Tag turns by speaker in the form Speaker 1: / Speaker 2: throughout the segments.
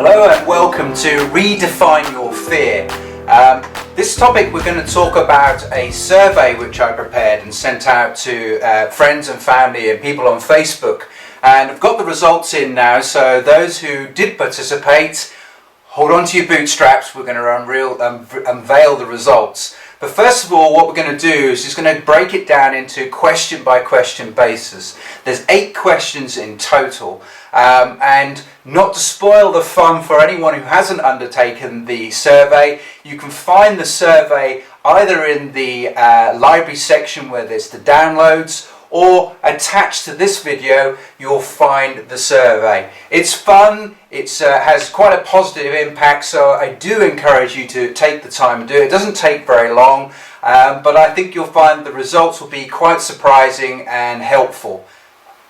Speaker 1: Hello and welcome to Redefine Your Fear. This topic we're going to talk about a survey which I prepared and sent out to friends and family and people on Facebook, and I've got the results in now, so those who did participate, hold on to your bootstraps. We're going to unveil the results. But first of all, what we're going to do is just going to break it down into question by question basis. There's 8 questions in total, and not to spoil the fun for anyone who hasn't undertaken the survey, you can find the survey either in the library section where there's the downloads, or attached to this video you'll find the survey. It's fun, it has quite a positive impact, so I do encourage you to take the time and do it. It doesn't take very long, but I think you'll find the results will be quite surprising and helpful.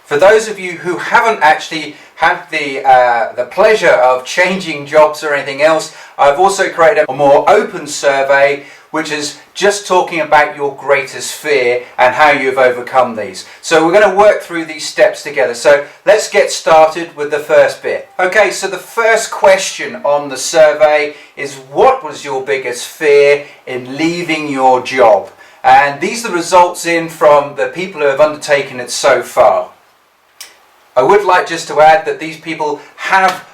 Speaker 1: For those of you who haven't actually had the pleasure of changing jobs or anything else, I've also created a more open survey which is just talking about your greatest fear and how you've overcome these. So we're going to work through these steps together. So let's get started with the first bit. Okay, so the first question on the survey is, what was your biggest fear in leaving your job? And these are the results in from the people who have undertaken it so far. I would like just to add that these people have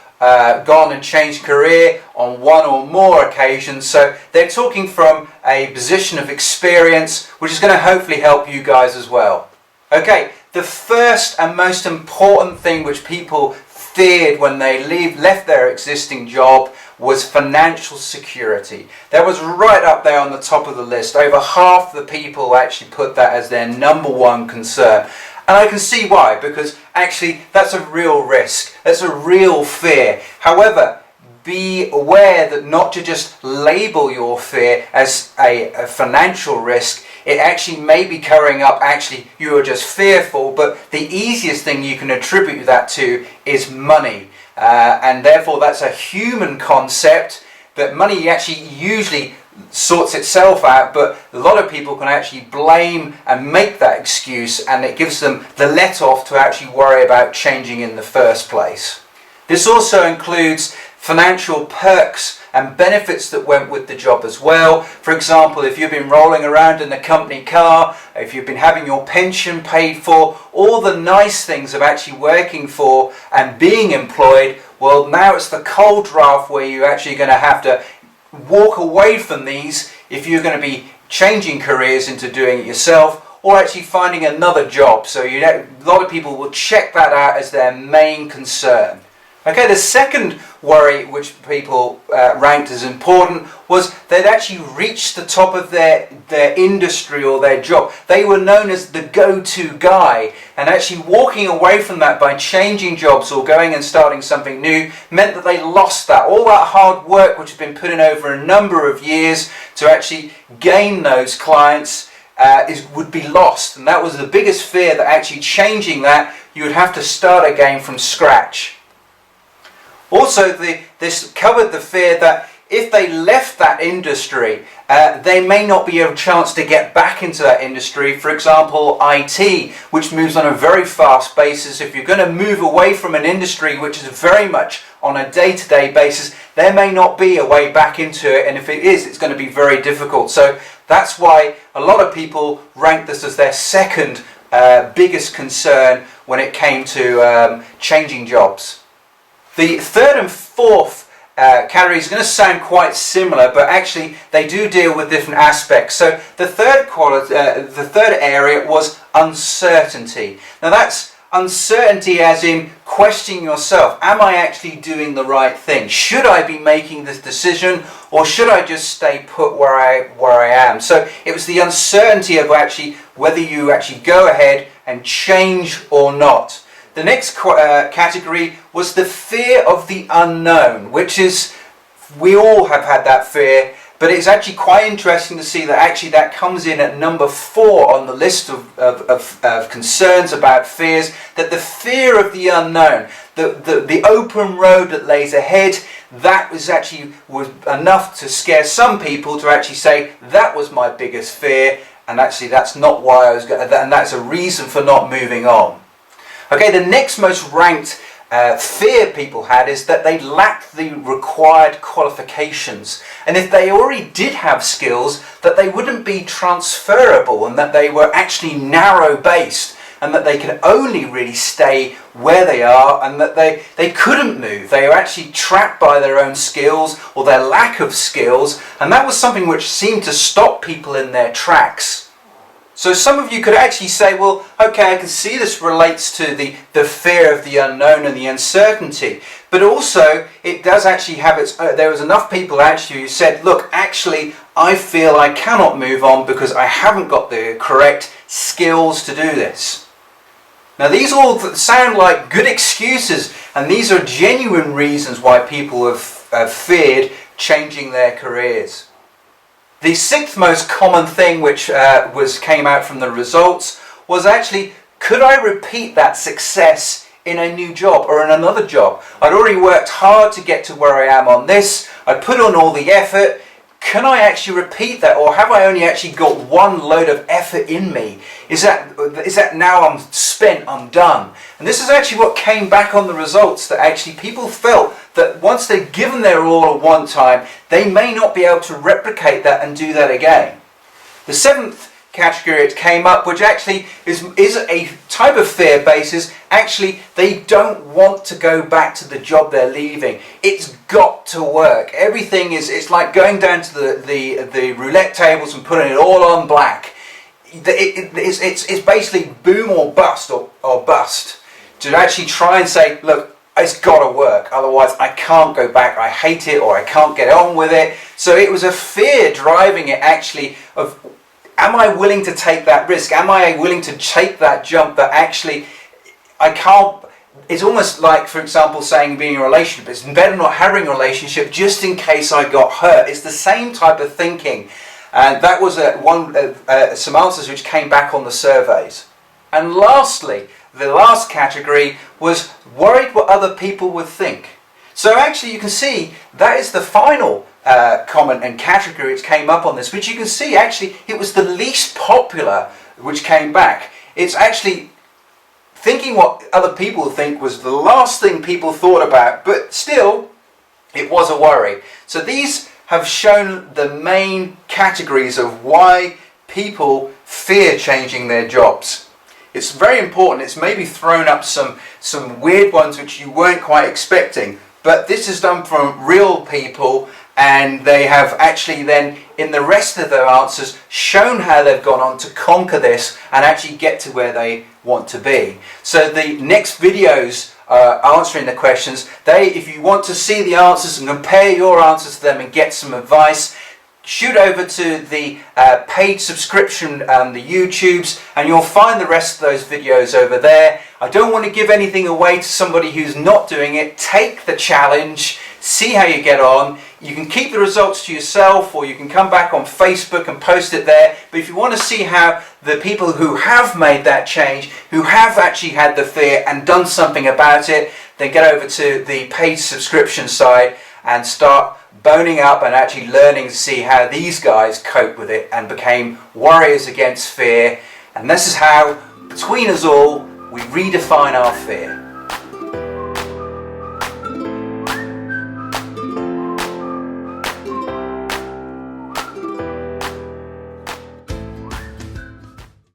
Speaker 1: gone and changed career on one or more occasions, so they're talking from a position of experience, which is going to hopefully help you guys as well. Okay, the first and most important thing which people feared when they left their existing job was financial security. That was right up there on the top of the list. Over half the people actually put that as their number one concern. And I can see why, because actually that's a real risk, that's a real fear. However, be aware that not to just label your fear as a financial risk. It actually may be covering up, actually you are just fearful, but the easiest thing you can attribute that to is money. And therefore that's a human concept, that money actually usually sorts itself out, but a lot of people can actually blame and make that excuse, and it gives them the let off to actually worry about changing in the first place. This also includes financial perks and benefits that went with the job as well. For example, if you've been rolling around in the company car, if you've been having your pension paid for, all the nice things of actually working for and being employed, well, now it's the cold draft where you're actually going to have to walk away from these if you're going to be changing careers into doing it yourself or actually finding another job. So a lot of people will check that out as their main concern. Okay, the second worry which people ranked as important was they'd actually reached the top of their industry or their job. They were known as the go-to guy, and actually walking away from that by changing jobs or going and starting something new meant that they lost that. All that hard work which had been put in over a number of years to actually gain those clients would be lost. And that was the biggest fear, that actually changing that you would have to start again from scratch. Also, this covered the fear that if they left that industry, there may not be a chance to get back into that industry. For example, IT, which moves on a very fast basis. If you're going to move away from an industry which is very much on a day-to-day basis, there may not be a way back into it, and if it is, it's going to be very difficult. So that's why a lot of people ranked this as their second biggest concern when it came to changing jobs. The third and fourth categories are going to sound quite similar, but actually they do deal with different aspects. So the third area was uncertainty. Now that's uncertainty as in questioning yourself. Am I actually doing the right thing? Should I be making this decision, or should I just stay put where I am? So it was the uncertainty of actually whether you actually go ahead and change or not. The next category was the fear of the unknown, which is, we all have had that fear, but it's actually quite interesting to see that actually that comes in at number 4 on the list of concerns about fears, that the fear of the unknown, the open road that lays ahead, that was enough to scare some people to actually say, that was my biggest fear, and actually that's not why I was going, and that's a reason for not moving on. Okay, the next most ranked fear people had is that they lacked the required qualifications, and if they already did have skills, that they wouldn't be transferable, and that they were actually narrow based, and that they could only really stay where they are, and that they couldn't move. They were actually trapped by their own skills or their lack of skills, and that was something which seemed to stop people in their tracks. So some of you could actually say, well, okay, I can see this relates to the fear of the unknown and the uncertainty, but also it does actually have its, there was enough people actually who said, look, actually I feel I cannot move on because I haven't got the correct skills to do this. Now these all sound like good excuses, and these are genuine reasons why people have feared changing their careers. The sixth most common thing which came out from the results was actually, could I repeat that success in a new job or in another job? I'd already worked hard to get to where I am on this. I put on all the effort. Can I actually repeat that, or have I only actually got one load of effort in me? Is that now I'm spent, I'm done? And this is actually what came back on the results, that actually people felt that once they've given their all at one time, they may not be able to replicate that and do that again. The seventh category it came up, which actually is a type of fear basis. Actually, they don't want to go back to the job they're leaving. It's got to work. Everything it's like going down to the roulette tables and putting it all on black. It's basically boom or bust, or bust, to actually try and say, look, it's got to work, otherwise I can't go back, I hate it, or I can't get on with it. So it was a fear driving it actually of, am I willing to take that risk? Am I willing to take that jump that actually I can't? It's almost like, for example, saying being in a relationship, it's better not having a relationship just in case I got hurt. It's the same type of thinking. And that was some answers which came back on the surveys. And lastly, the last category was worried what other people would think. So actually you can see that is the final comment and category which came up on this, which you can see actually it was the least popular which came back. It's actually thinking what other people think was the last thing people thought about, but still it was a worry. So these have shown the main categories of why people fear changing their jobs. It's very important. It's maybe thrown up some weird ones which you weren't quite expecting, but this is done from real people, and they have actually then in the rest of their answers shown how they've gone on to conquer this and actually get to where they want to be. So the next videos answering the questions, if you want to see the answers and compare your answers to them and get some advice, shoot over to the paid subscription, the YouTubes, and you'll find the rest of those videos over there. I don't want to give anything away to somebody who's not doing it. Take the challenge, see how you get on. You can keep the results to yourself, or you can come back on Facebook and post it there. But if you want to see how the people who have made that change, who have actually had the fear and done something about it, then get over to the paid subscription side and start boning up and actually learning to see how these guys cope with it and became warriors against fear. And this is how, between us all, we redefine our fear.